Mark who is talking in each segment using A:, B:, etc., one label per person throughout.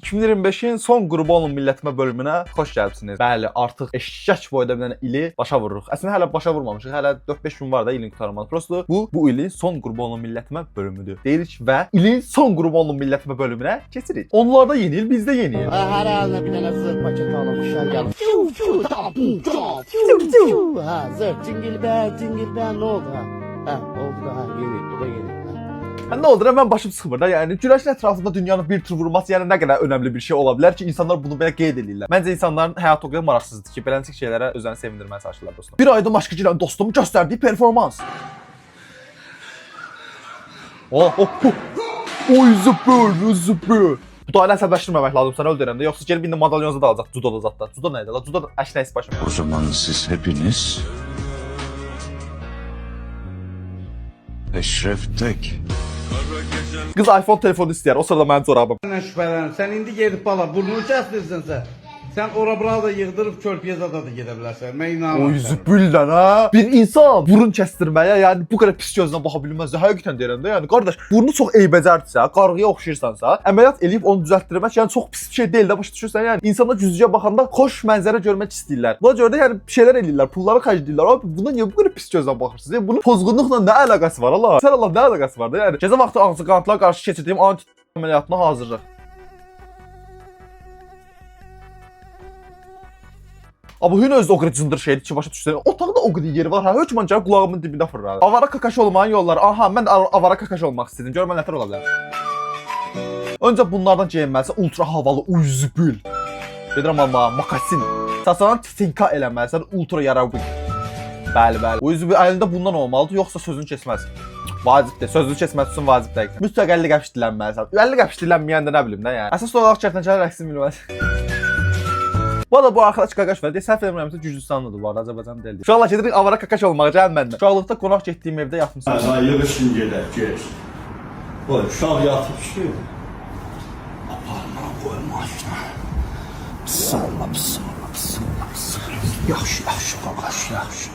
A: 2025-in son qrubu olun millətmə bölümünə xoş gəlibsiniz. Bəli, artıq eşşək boyda bir dənə ili başa vururuq. Əslində hələ başa vurmamışıq. Hələ 4-5 gün var da ilin qurtarması. Prosto bu ilin son qrubu olun millətmə bölümüdür. Deyirik və ilin son qrubu olun millətmə bölümünə keçirik. Onlarda yeni il, bizdə yeni il.
B: Hər əlinə bir dənə zırh paket almışlar gəlib. Ha, zırh cingilbə, nə oldu ha? Ha, oldu da ha, yeni, bu da yeni.
A: Ne oldu ben başım sıxmır da yani güneşin etrafında dünyanın bir tur vurması yani ne kadar önemli bir şey olabilir ki insanlar bunu belə qeyd edirlər. Məncə insanların həyatı o qədər maraqsızdır ki, beləncə şeylərə özlərini sevindirməyə çalışırlar dostum. Bir ayda Maşqıcı ilə dostumun göstərdiyi performans. Oy zıpır. Bu da ailə əsəbləşdirməmək lazım sənə öldürəndə. Yoxsa gelib indi madalyonza da alacaq judoda zatda. Judo nədir la? Judo əşnəyiz başım.
C: O zaman siz hepiniz Eşref Tek.
A: Qız iPhone telefonu istəyər. O sırada mənim corabım.
D: Səndən şübhələnirəm. Sən indi gedib bala burnunu kəsdirsən sən. Sən ora-bura da yığdırıb körpüyə zada da gedə bilərsən. Mən inanmıram.
A: Oy zıbüldən ha. Bir insan burun kəsdirməyə yəni bu qədər pis gözlə baxa bilməz. Həqiqətən deyirəm də, yəni qardaş, burnu çox eybəcərdirsə, qarğıya oxşayırsansa, əməliyyat eləyib onu düzəltdirmək yəni çox pis bir şey deyil də başa düşürsən. Yəni insanlar güzgüyə baxanda xoş mənzərə görmək istəyirlər. Buna görə də yəni bir şeylər eləyirlər, pulları xərcləyirlər. Abi buna niyə bu qədər pis gözlə baxırsınız? Yəni bunun pozğunluqla nə əlaqəsi var Allah? Sən Allah nə əlaqəsi var da yəni? Gəzə vaxtı ağzı qanatlara qarşı keçirdiyim anti əməliyyatına hazırlıq. Abi hün özü o qədər cındır şeydir ki, başa düşsən. Otaqda o qədər yeri var. Ha, hökmən gəlib qulağımın dibində fırlar. Avara kakaş olmağın yolları. Aha, mən də avara kakaş olmaq istədim. Gör mən nətər ola bilər. Öncə bunlardan geyinməlisən ultra havalı uyzubül. Gedirəm amma makasin. Saçlarını titinka eləməlisən ultra yarabı. Bəli. Uyzubül əlində bundan olmalıdır, yoxsa sözünü keçməz. Vacibdir. Sözünü keçməsi üçün vacibdir. Mütləq 50 qəpik dilənməlisən. 50 qəpik dilənməyəndə nə bilim də yəni. Əsas olaraq kərtənkələ rəqsini bilməz. Valla bu arkadaş kakaş var. Səhv eləmirəmsə Gürcüstanlıdır bu arada, Azərbaycan deyil. Uşaqlar gedirik avara kakaş olmağa gəl məndə. Uşaqlıqda qonaq getdiyim evdə yatmışam.
E: Hə, yığışın gedək, get. Oy, uşaq yatıb ki. Aparma qoy maşına. Bismillah. Yaxşı, qaqaş, yaxşı.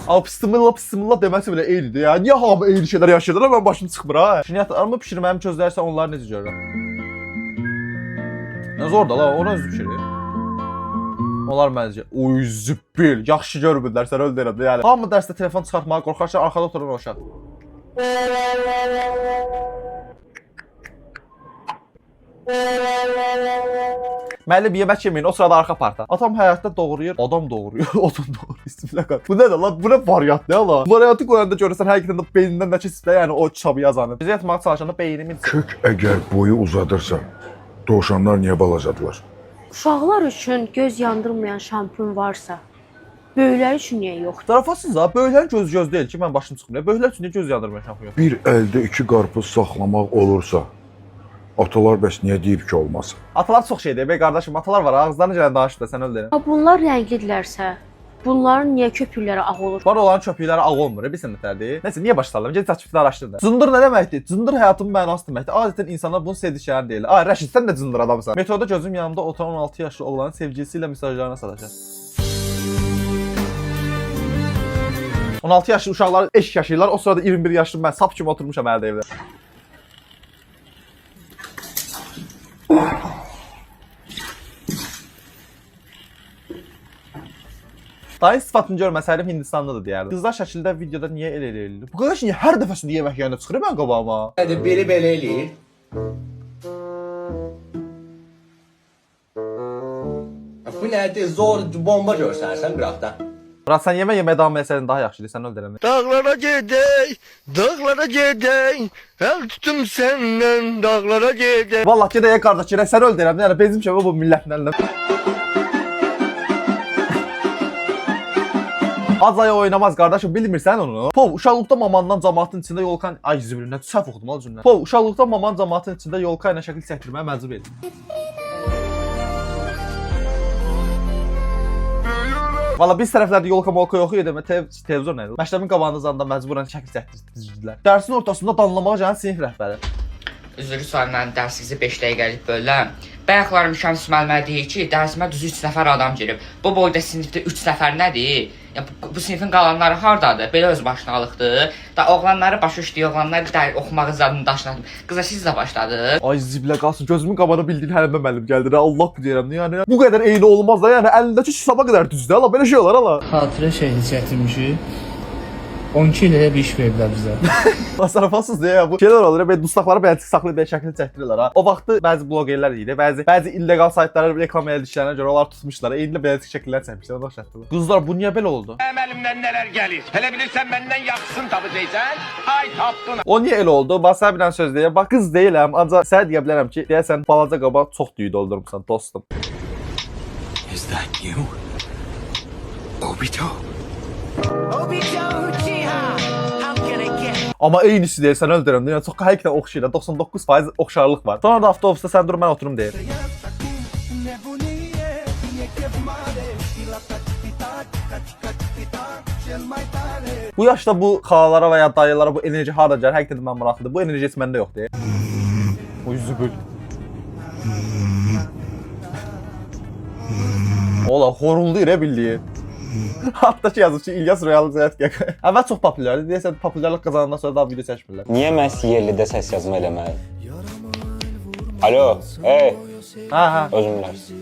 A: Abi bismillah deməsi belə eynidir ya. Niyə hamı eyni şeylər yaşayırlar? Mən başım çıxmır ha. Şinyatlarımı pişirməyimi gözlərsən onları necə görürəm? Nə zor da la, ona özü pişirir. Onlar məncə oy zübbil, yaxşı görmürlər sən öldürəm də yəni. Hamı dərsdə telefon çıxartmağa qorxarsa arxada oturan o uşaq. Müəllim yemək yeməyin, o sırada arxa parta. Atam həyatda doğrayır, adam doğruyor, odun doğruyor. İstimlə qat. Bu nədir lan? Bu nə variant nə la? Variantı qoyanda görürsən həqiqətən də beynindən nə keçib də yəni o kitabı yazanı. Bizə yatmağa çalışanda beynimin
F: Kök əgər boyu uzadırsa, dovşanlar niyə balacadılar?
G: Uşaqlar üçün göz yandırmayan şampun varsa, böyüklər üçün niyə yoxdur?
A: Zarafasız ha, böyüklərin göz deyil ki, mən başım çıxmır. Böyüklər üçün niyə göz yandırmayan şampun yox?
F: Bir əldə 2 qarpız saxlamaq olursa, atalar bəs niyə deyib ki, olmasın?
A: Atalar çox şey deyir, bey qardaşım, atalar var, ağızlarını gələn danışır da sən öldürəm.
G: Bunlar rənglidirlərsə, bunların niyə köpükləri ağ olur?
A: Var olan köpükləri ağ olmur, bilirsən nətərdir? Nəsə, niyə başlayalım? Gec çəkifdə araşdır da. Cındır nə deməkdir? Cındır həyatın mənası deməkdir. Adətən insanlar bunu sevdiklərini deyirlər. Ay Rəşid, sən də cındır adamsan. Metroda gözüm yanımda oturan 16 yaşlı oğlanın sevgilisi ilə mesajlarına sataşır. 16 yaşlı uşaqlar eşk yaşayırlar, o sırada 21 yaşlı mən sap kimi oturmuşam əldə evdə. Dayın sıfatını görməsəydim Hindistanlıdır deyərdim. Qızlar şəkildə videoda niyə elə eləyirlər? Bu qardaş niyə hər dəfəsində yemək yeyəndə çıxır mən qabağıma?
D: Hadi biri belə eləyir. Bu nədir? Zor bomba görsənsən qıraqda.
A: Murat sən yemək davam etsəydin daha yaxşıdır, sən öldürəm.
H: Dağlara gedək, el tutum səndən, dağlara gedək.
A: Vallah gedək qardaş, gedək sən öldürəm. Yəni bezim şəbə bu millətin əlindən. Azaya oynamaz qardaşım, bilmirsən onu? Pov, uşaqlıqda mamandan cəmaatın içində yolkan... Ay zibilinə, səhv oxudum al cümlə. Pov, uşaqlıqda mamanın cəmaatın içində yolka ilə şəkil çəkdirməyə məcbur edin. Valla biz tərəflərdə yolka-molka yox idi, televizor nə idi? Məktəbin qabağında zanda məcburən şəkil çəkdirdilər. Dərsin ortasında danlamağa gələn sinif rəhbəri.
I: Üzrü sual mən dərsinizi 5 dəqiqəlik bölürəm. Bayaqlar Müşəms müəllimə deyir ki, dərsimə düzü 3 nəfər adam girib. Bu boyda sinifdə 3 nəfər nədir? Ya bu sinifin qalanları hardadır? Belə öz başınalıqdır. Da oğlanları başı üstü, oğlanlar da oxumağı zadını daşına. Qıza siz də başladınız.
A: Ay ziblə qalsın. Gözümün qabağına bildiyin Həlimə müəllim gəldi. Allah deyirəm. Yəni bu qədər eyni olmaz da. Yəni əlindəki şisaba qədər düzdür. Ala belə şey olar ala.
J: Xatirə şəhidi çəkdirmişik. 12 il elə bir iş veriblər bizə.
A: Masrafsız deyə bu şeylər olur. Belə dustaqları belə saxlayıb belə şəklini çəkdirirlər ha. O vaxtı bəzi bloqerlər idi, bəzi illegal saytlara reklam edildiklərinə görə onlar tutmuşlar. Eyni belə şəkillər çəkmişlər, ona şərtdir. Qızlar bu niyə belə oldu?
H: Əməlimdən nələr gəlir? Hələ bilirsən məndən yaxşısın tapacaqsan? Ay tapdın.
A: O niyə elə oldu? Bax sən bilən söz deyə. Bax qız deyiləm, ancaq sənə deyə bilərəm ki, deyəsən balaca qaba çox düyü doldurmusan dostum.
E: Is that you? Obito.
A: Amma eynisi deyil, sən öldürürəm. Yəni çox həqiqətən oxşayır. 99% oxşarlıq var. Sonra da avtobusda sən dur mən oturum deyir. Bu yaşda bu xalalara və ya dayılara bu enerji harda gəlir? Həqiqətən mən maraqlıdır. Bu enerji heç məndə yoxdur. O yüzü böl. Ola horuldu elə bildiyin. Hatta ki yazıb ki İlyas Royal Zəyət gəq. Əvvəl çox populyardır. Deyəsən populyarlıq qazanandan sonra daha video çəkmirlər.
K: Niyə məhz yerlidə səs yazma eləməli? Alo, hey.
A: Hə.
K: Özüm bilərsən.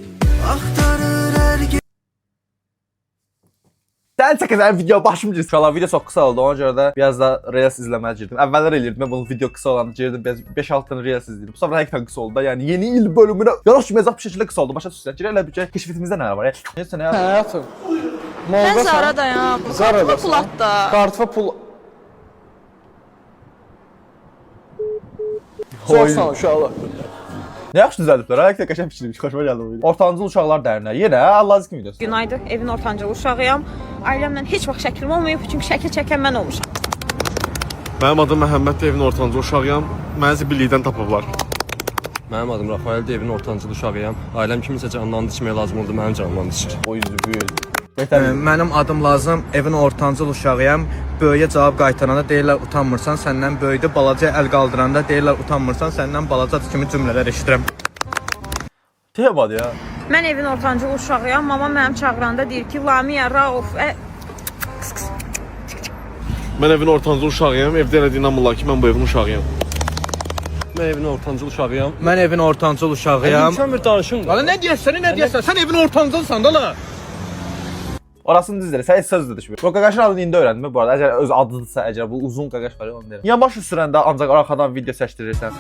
A: Sən çəkəsən video başım gizli qalan video çox qısa oldu. Ona görə də biraz da Reels izləməyə girdim. Əvvəllər eləyirdim. Mən bunu video qısa olanda girdim. 5-6 dənə Reels izlədim. Sonra həqiqətən qısa oldu da. Yəni yeni il bölümünə yaraşmayacaq bir şəkildə qısa oldu. Başa düşürsən? Girə elə bir şey keşfiyyətimizdə nə var? Neysə nə?
J: Həyatım.
L: Sən Zarada ya. Zarada pul atda.
J: Kartva pul.
A: Sorsan uşaqlar. Nə yaxşı düzəldiblər. Həqiqətən qəşəng fikirmiş. Xoşuma gəldi bu video. Ortancıl uşaqlar dərnəyi. Yenə Allah zikr videosu.
L: Günaydın. Evin ortancıl uşağıyam. Ailəmlə heç vaxt şəklim olmayıb, çünki şəkil çəkən mən olmuşam.
M: Mənim adım Məhəmməd, evin ortancıl uşağıyam. Məni zibillikdən tapıblar.
K: Mənim adım Rafael, evin ortancıl uşağıyam. Ailəm kimisə canlandı içməyə lazım oldu, mənim canlandı içir.
A: O yüzü büyük.
J: Mənim adım Lazım, evin ortancıl uşağıyam. Böyüyə cavab qaytaranda deyirlər utanmırsan, səndən böyüdü. Balaca əl qaldıranda deyirlər utanmırsan, səndən balacadır kimi cümlələr eşidirəm.
A: Temadır ya.
L: Mən evin ortancıl uşağıyam. Mama mənim çağıranda deyir ki, Lamiya, Rauf,
M: Mən evin ortancıl uşağıyam. Evdə elə inanmırlar ki, mən bu evin uşağıyam.
K: Mən evin ortancıl uşağıyam.
J: Mən evin ortancıl uşağıyam.
K: Mükəmmel danışın.
J: Lan nə deyirsən, nə deyirsən? Sən evin ortancılsan da la.
A: Orasını düzdür. Sən heç söz də düşmür. Bu qaqaşın adını indi öyrəndim bu arada. Əgər öz adıdırsa, əgər bu uzun qaqaş var, onu deyirəm. Niyə maşın sürəndə ancaq arxadan video çəkdirirsən?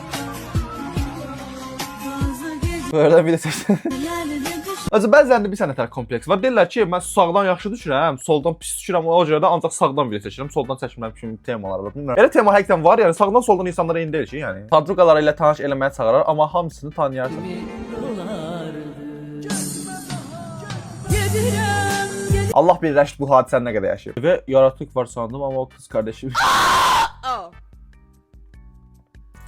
A: Böylədən video çəkdirirsən. Acı bəzən bir sənətlər kompleks var. Deyirlər ki, mən sağdan yaxşı düşürəm, soldan pis düşürəm. O görə də ancaq sağdan video çəkirəm, soldan çəkmirəm kimi temalar var. Bilmirəm. Elə tema həqiqətən var, yəni sağdan soldan insanlar eyni deyil ki, yəni. Padruqaları ilə tanış eləməyə çağırar, amma hamısını tanıyarsan. Allah bilir Rəşid bu hadisəni nə qədər yaşayıb. Və yaratıq var sandım, amma o qız qardaşım.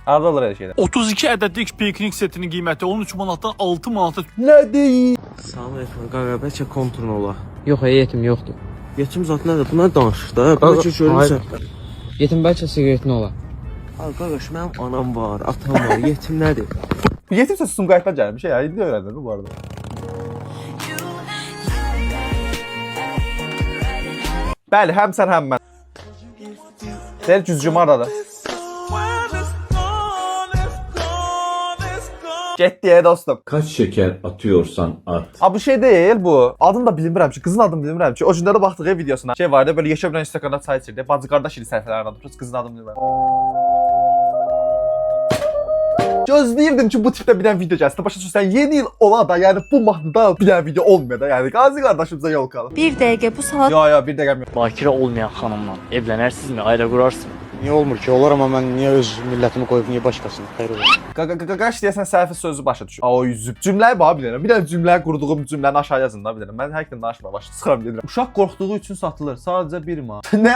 A: Arada olur elə şeylər.
E: 32 ədədlik piknik setinin qiyməti 13 manatdan 6 manata.
A: Nə deyir?
J: Salam əleykum, qaqa, bəlkə konturun ola.
K: Yox, yetim yoxdur.
J: Yetim zat nədir? Bunlar danışır da. Bəlkə görürsən.
K: Yetim bəlkə siqaretin ola.
J: Qardaş, mənim anam var, atam var. Yetim nədir?
A: Yetimsə Sumqayıtdan gəlmiş ya. İndi öyrəndim bu arada. Bəli, həm sən, həm mən. Deyir güzgüm haradadır? Get deyə dostum.
C: Kaç şeker atıyorsan at.
A: Bu şey deyil bu. Adını da bilmirəm ki, qızın adını bilmirəm ki. O günlərdə baxdığı videosuna şey vardı, böyle yaşa bilən stəkanda çay içirdi. Bacı qardaş idi səhifələrin adı. Qızın adını bilmirəm. Gözləyirdim ki, bu tipdə bir dənə video gəlsin. Başa düşürsən, yeni il ola da, yəni bu mahnıda bir dənə video olmuyor da. Yəni Qazi qardaşımıza yol qalır.
G: Bir dəqiqə bu saat
A: Yo, bir dəqiqəm yox.
K: Bakirə olmayan xanımla evlənərsinizmi, ailə qurarsınız?
J: Niyə olmur ki? Olur, amma mən niyə öz millətimi qoyub, niyə başqasını? Xeyr olar.
A: Qaqaş deyəsən səhifə sözü başa düşür. O yüzüb. Cümləyi bax bilirəm. Bir dənə cümləyə qurduğum cümləni aşağı yazın da bilirəm. Mən həqiqətən danışmaya başlayıram. Sıxıram gedirəm. Uşaq qorxduğu üçün satılır. Sadəcə 1 manat. Nə?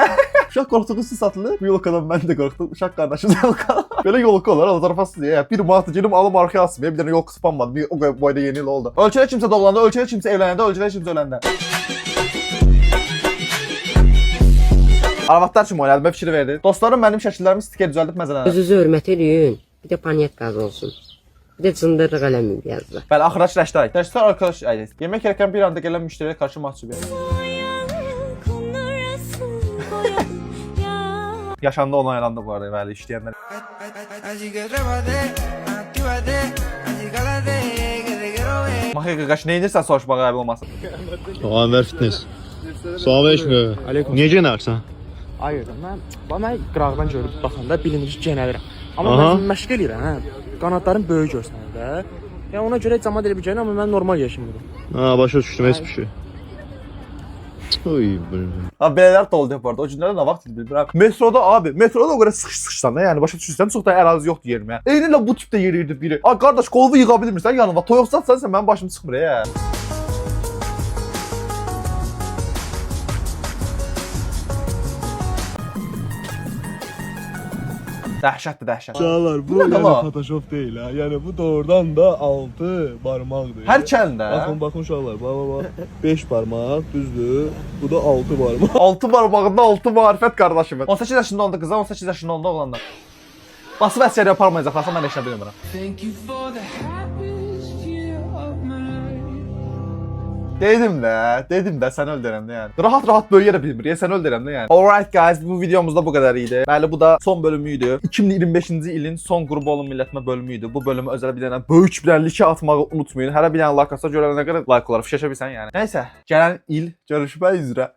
A: Uşaq qorxduğu üçün satılır. Bu yolkadan mən də qorxdum. Uşaq qardaşım yolka. Belə yolka olar. O tarafasız deyə. 1 manat gedim alım arxaya asım. Bir dənə yol qıspanmadı. Bir o boyda yeni il oldu. Ölkədə kimsə doğulanda, ölkədə kimsə evlənəndə, ölkədə kimsə öləndə. Arvadlar kimi oynadı, mən fikir verdi. Dostlarım mənim şəkillərimi stiker düzəldib məzələnər.
B: Özünüzü hörmət eləyin. Bir də panyet qazı olsun. Bir də cındırlıq eləmin yazdı.
A: Bəli, axıraç rəşdə aid. Rəşdlər arkadaş aid. Yemək yerkən bir anda gələn müştəriyə qarşı mahcubiyyət. Yaşanda onaylandı bu arada bəli işləyənlər. Maxi qaqaş nə edirsən soruşmağa qayıb olmasın.
M: Ömer Fitness. Salam aleyküm. Niyə genərsən?
J: Hayır, mən qıraqdan görüb baxanda bilinir ki, genəlirəm. Amma mən məşq eləyirəm, hə. Qanadlarım böyük görsənir də. Yəni ona görə cəmaət elə biləcək, amma mən normal yaşayıram.
M: Ha, başa düşdüm, heç bir şey. Oy,
A: Abi belələr də oldu bu arada. O günlərdə nə vaxt idi bilmirəm. Metroda abi, metroda o qədər sıxışsan da, yəni başa düşürsən, çox da ərazi yoxdur yerimə. Eynilə bu tipdə yeriydi biri. Ay qardaş, qolumu yığa bilmirsən yanıma. Toyuq satsan sən mənim başım çıxmır ya. Dəhşətdir, dəhşət.
M: Çağlar, bu
A: Nə
M: yəni
A: var?
M: Photoshop deyil ha. Yəni bu doğrudan da 6 barmaqdır.
A: Hər kəlində.
M: Baxın uşaqlar, bax. 5 barmaq, düzdür. Bu da 6 barmaq.
A: 6 barmağında 6 marifət qardaşımın. 18 yaşında olanda qıza, 18 yaşında olanda oğlanlar. Basıb əsəri aparmayacaqlarsa mən heç nə bilmirəm. Dedim də sən öldürəm də yəni. Rahat böyüyə də bilmir. Ya sən öldürəm də yəni. Alright guys, bu videomuzda bu qədər idi. Bəli, bu da son bölümüydü. 2025-ci ilin son qrup olun millətmə bölümüydü. Bu bölümü özəl bir dənə böyük bir dənə like atmağı unutmayın. Hərə bir dənə like atsa görənə qədər like olar. Fişəşə bilsən yəni. Nəysə, gələn il görüşmək üzrə.